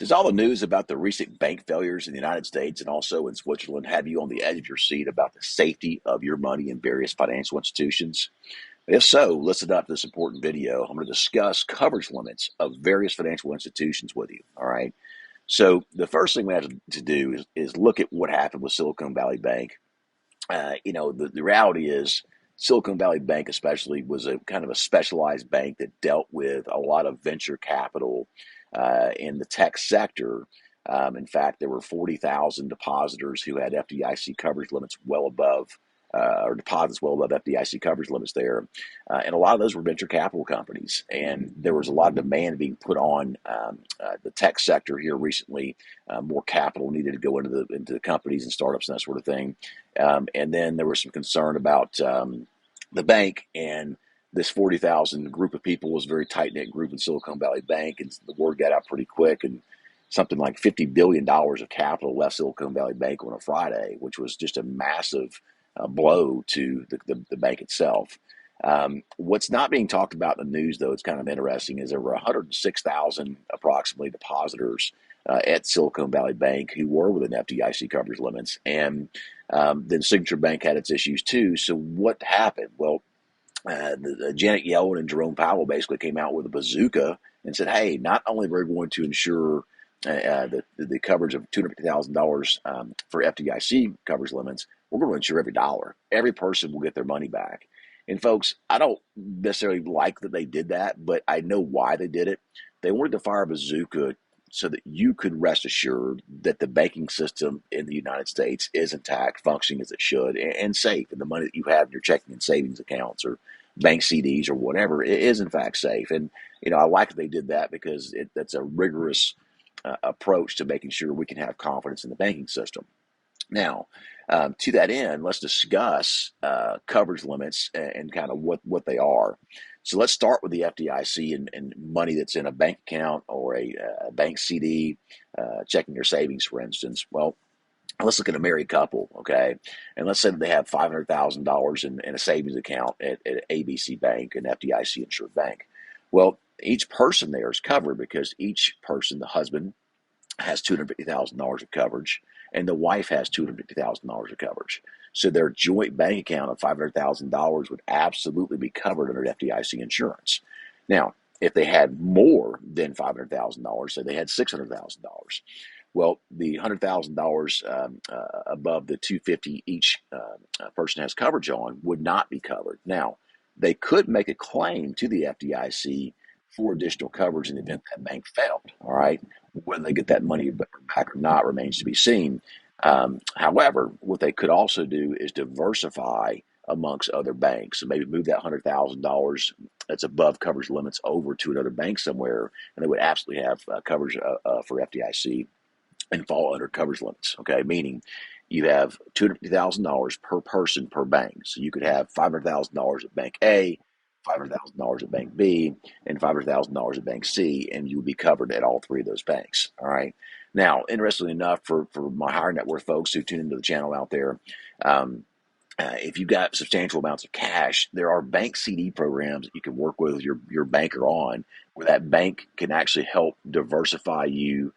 Does all the news about the recent bank failures in the United States and also in Switzerland have you on the edge of your seat about the safety of your money in various financial institutions? If so, listen up to this important video. I'm going to discuss coverage limits of various financial institutions with you. All right. So the first thing we have to do is look at what happened with Silicon Valley Bank. The reality is Silicon Valley Bank especially was a kind of a specialized bank that dealt with a lot of venture capital in the tech sector. In fact, there were 40,000 depositors who had FDIC coverage limits well above, or deposits well above FDIC coverage limits there. And a lot of those were venture capital companies. And there was a lot of demand being put on the tech sector here recently. More capital needed to go into the companies and startups and that sort of thing. And then there was some concern about the bank, and this 40,000 group of people was a very tight-knit group in Silicon Valley Bank, and the word got out pretty quick, and something like $50 billion of capital left Silicon Valley Bank on a Friday, which was just a massive blow to the bank itself. What's not being talked about in the news, though, it's kind of interesting, is there were 106,000 approximately depositors at Silicon Valley Bank who were within FDIC coverage limits. And then Signature Bank had its issues too. So what happened? Well, Janet Yellen and Jerome Powell basically came out with a bazooka and said, hey, not only are we going to ensure the coverage of $250,000 for FDIC coverage limits, we're going to insure every dollar. Every person will get their money back. And folks, I don't necessarily like that they did that, but I know why they did it. They wanted to fire a bazooka so that you could rest assured that the banking system in the United States is intact, functioning as it should, and safe. And the money that you have in your checking and savings accounts or bank CDs or whatever, it is in fact safe. And, I like that they did that because that's a rigorous approach to making sure we can have confidence in the banking system. Now, to that end, let's discuss coverage limits and kind of what they are. So let's start with the FDIC and money that's in a bank account or a bank CD, checking or savings, for instance. Well, let's look at a married couple, okay? And let's say that they have $500,000 in a savings account at ABC Bank, an FDIC insured bank. Well, each person there is covered because each person, the husband, has $250,000 of coverage, and the wife has $250,000 of coverage. So their joint bank account of $500,000 would absolutely be covered under FDIC insurance. Now, if they had more than $500,000, say they had $600,000, well, the $100,000 above the $250,000 each person has coverage on would not be covered. Now, they could make a claim to the FDIC for additional coverage in the event that bank failed. All right, whether they get that money back or not remains to be seen. However, what they could also do is diversify amongst other banks. So maybe move that $100,000 that's above coverage limits over to another bank somewhere, and they would absolutely have coverage for FDIC and fall under coverage limits. Okay, meaning you have $250,000 per person per bank. So you could have $500,000 at Bank A, $500,000 at Bank B, and $500,000 at Bank C, and you would be covered at all three of those banks. All right. Now, interestingly enough, for my higher net worth folks who tune into the channel out there, if you've got substantial amounts of cash, there are bank CD programs that you can work with your banker on, where that bank can actually help diversify you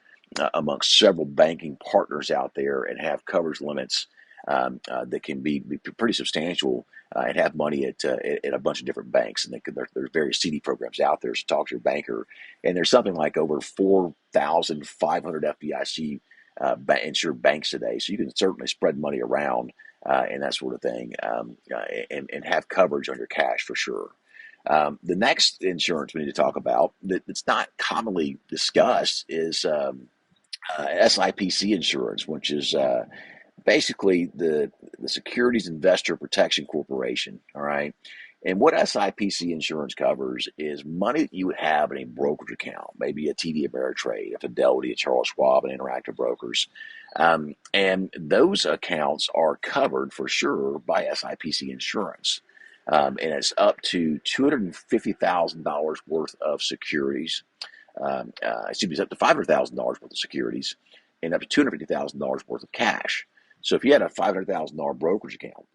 amongst several banking partners out there and have coverage limits that can be pretty substantial and have money at a bunch of different banks. And there's various CD programs out there. So talk to your banker. And there's something like over 4,500 FDIC insured banks today. So you can certainly spread money around and that sort of thing and have coverage on your cash for sure. The next insurance we need to talk about that's not commonly discussed is SIPC insurance, which is basically the Securities Investor Protection Corporation. All right. And what SIPC insurance covers is money that you would have in a brokerage account, maybe a TD Ameritrade, a Fidelity, a Charles Schwab, and Interactive Brokers. And those accounts are covered for sure by SIPC insurance. And it's up to $250,000 worth of securities. It's up to $500,000 worth of securities and up to $250,000 worth of cash. So if you had a $500,000 brokerage account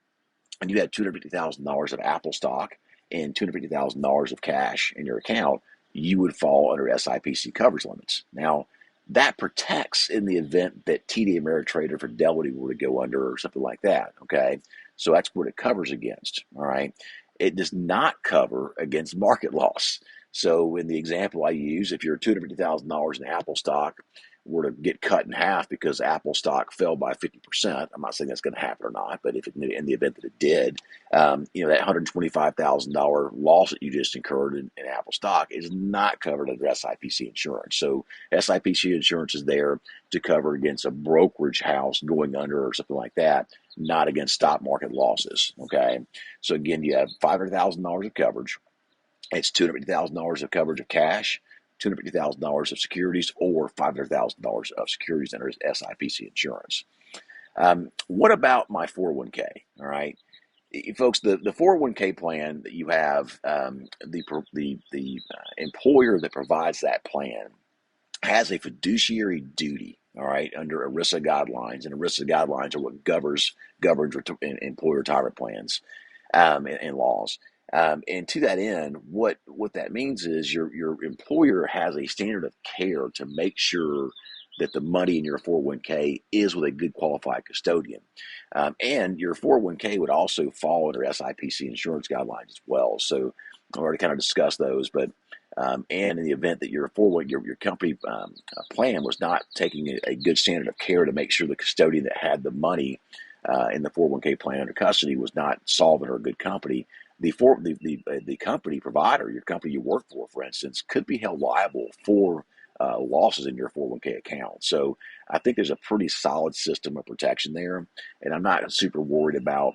and you had $250,000 of Apple stock and $250,000 of cash in your account, you would fall under SIPC coverage limits. Now, that protects in the event that TD Ameritrade or Fidelity were to go under or something like that, okay? So that's what it covers against, all right? It does not cover against market loss. So in the example I use, if you're $250,000 in Apple stock were to get cut in half because Apple stock fell by 50%, I'm not saying that's going to happen or not, but if it, in the event that it did, that $125,000 loss that you just incurred in Apple stock is not covered under SIPC insurance. So SIPC insurance is there to cover against a brokerage house going under or something like that, not against stock market losses. Okay. So again, you have $500,000 of coverage. It's $250,000 of coverage of cash, $250,000 of securities, or $500,000 of securities under SIPC insurance. What about my 401k? All right. Folks, the 401k plan that you have, the employer that provides that plan has a fiduciary duty, all right, under ERISA guidelines, and ERISA guidelines are what governs employer retirement plans and laws. And to that end, what that means is your employer has a standard of care to make sure that the money in your 401k is with a good qualified custodian. And your 401k would also fall under SIPC insurance guidelines as well. So I've already kind of discussed those, but and in the event that your company plan was not taking a good standard of care to make sure the custodian that had the money in the 401k plan under custody was not solvent or a good company, the company provider, your company you work for instance, could be held liable for losses in your 401k account. So I think there's a pretty solid system of protection there, and I'm not super worried about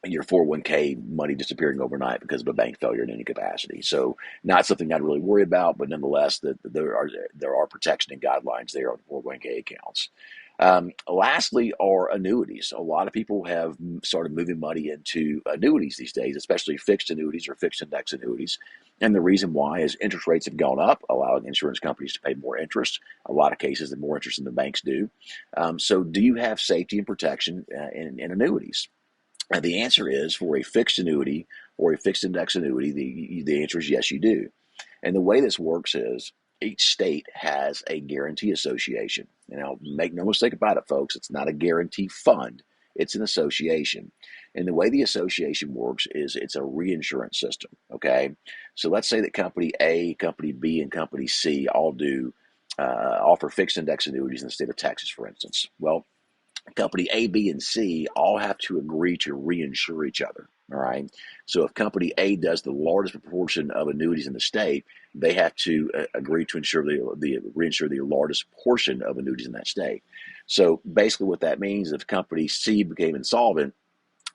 your 401k money disappearing overnight because of a bank failure in any capacity. So not something I'd really worry about, but nonetheless, there are protection and guidelines there on 401k accounts. Lastly are annuities. A lot of people have started moving money into annuities these days, especially fixed annuities or fixed index annuities. And the reason why is interest rates have gone up, allowing insurance companies to pay more interest. A lot of cases, the more interest than the banks do. So do you have safety and protection in annuities? And the answer is, for a fixed annuity or a fixed index annuity, the answer is yes, you do. And the way this works is each state has a guarantee association. Now, make no mistake about it, folks, it's not a guarantee fund, it's an association. And the way the association works is it's a reinsurance system, okay? So let's say that company A, company B, and company C all do offer fixed index annuities in the state of Texas, for instance. Well, company A, B, and C all have to agree to reinsure each other. All right. So if company A does the largest proportion of annuities in the state, they have to agree to reinsure the largest portion of annuities in that state. So basically, what that means, if company C became insolvent,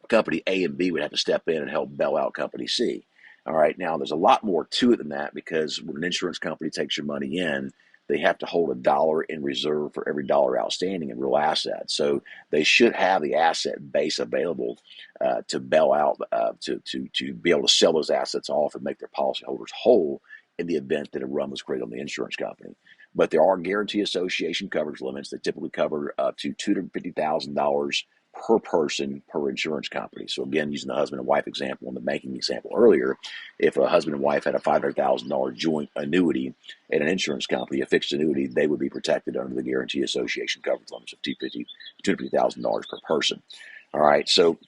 company A and B would have to step in and help bail out company C. All right. Now, there's a lot more to it than that, because when an insurance company takes your money in, they have to hold $1 in reserve for every dollar outstanding in real assets. So they should have the asset base available to bail out, to be able to sell those assets off and make their policyholders whole in the event that a run was created on the insurance company. But there are guarantee association coverage limits that typically cover up to $250,000 per person per insurance company. So again, using the husband and wife example and the banking example earlier, if a husband and wife had a $500,000 joint annuity at an insurance company, a fixed annuity, they would be protected under the guarantee association coverage limits of $250,000 per person. All right, so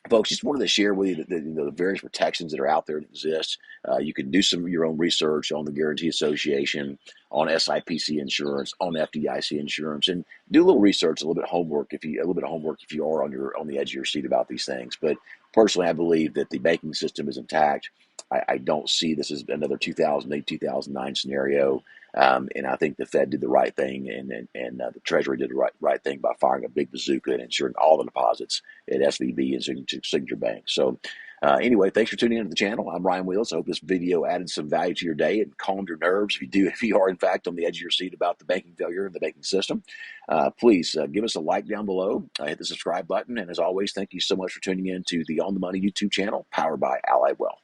folks, just wanted to share with you the various protections that are out there that exist. You can do some of your own research on the Guarantee Association, on SIPC insurance, on FDIC insurance, and do a little research, a little bit of homework if you are on the edge of your seat about these things. But personally, I believe that the banking system is intact. I don't see this as another 2008, 2009 scenario. And I think the Fed did the right thing, and the Treasury did the right thing by firing a big bazooka and insuring all the deposits at SVB and Signature Bank. So anyway, thanks for tuning into the channel. I'm Ryan Wheels. I hope this video added some value to your day and calmed your nerves. If you are in fact on the edge of your seat about the banking failure and the banking system, please give us a like down below. Hit the subscribe button. And as always, thank you so much for tuning in to the On the Money YouTube channel, powered by Allied Wealth.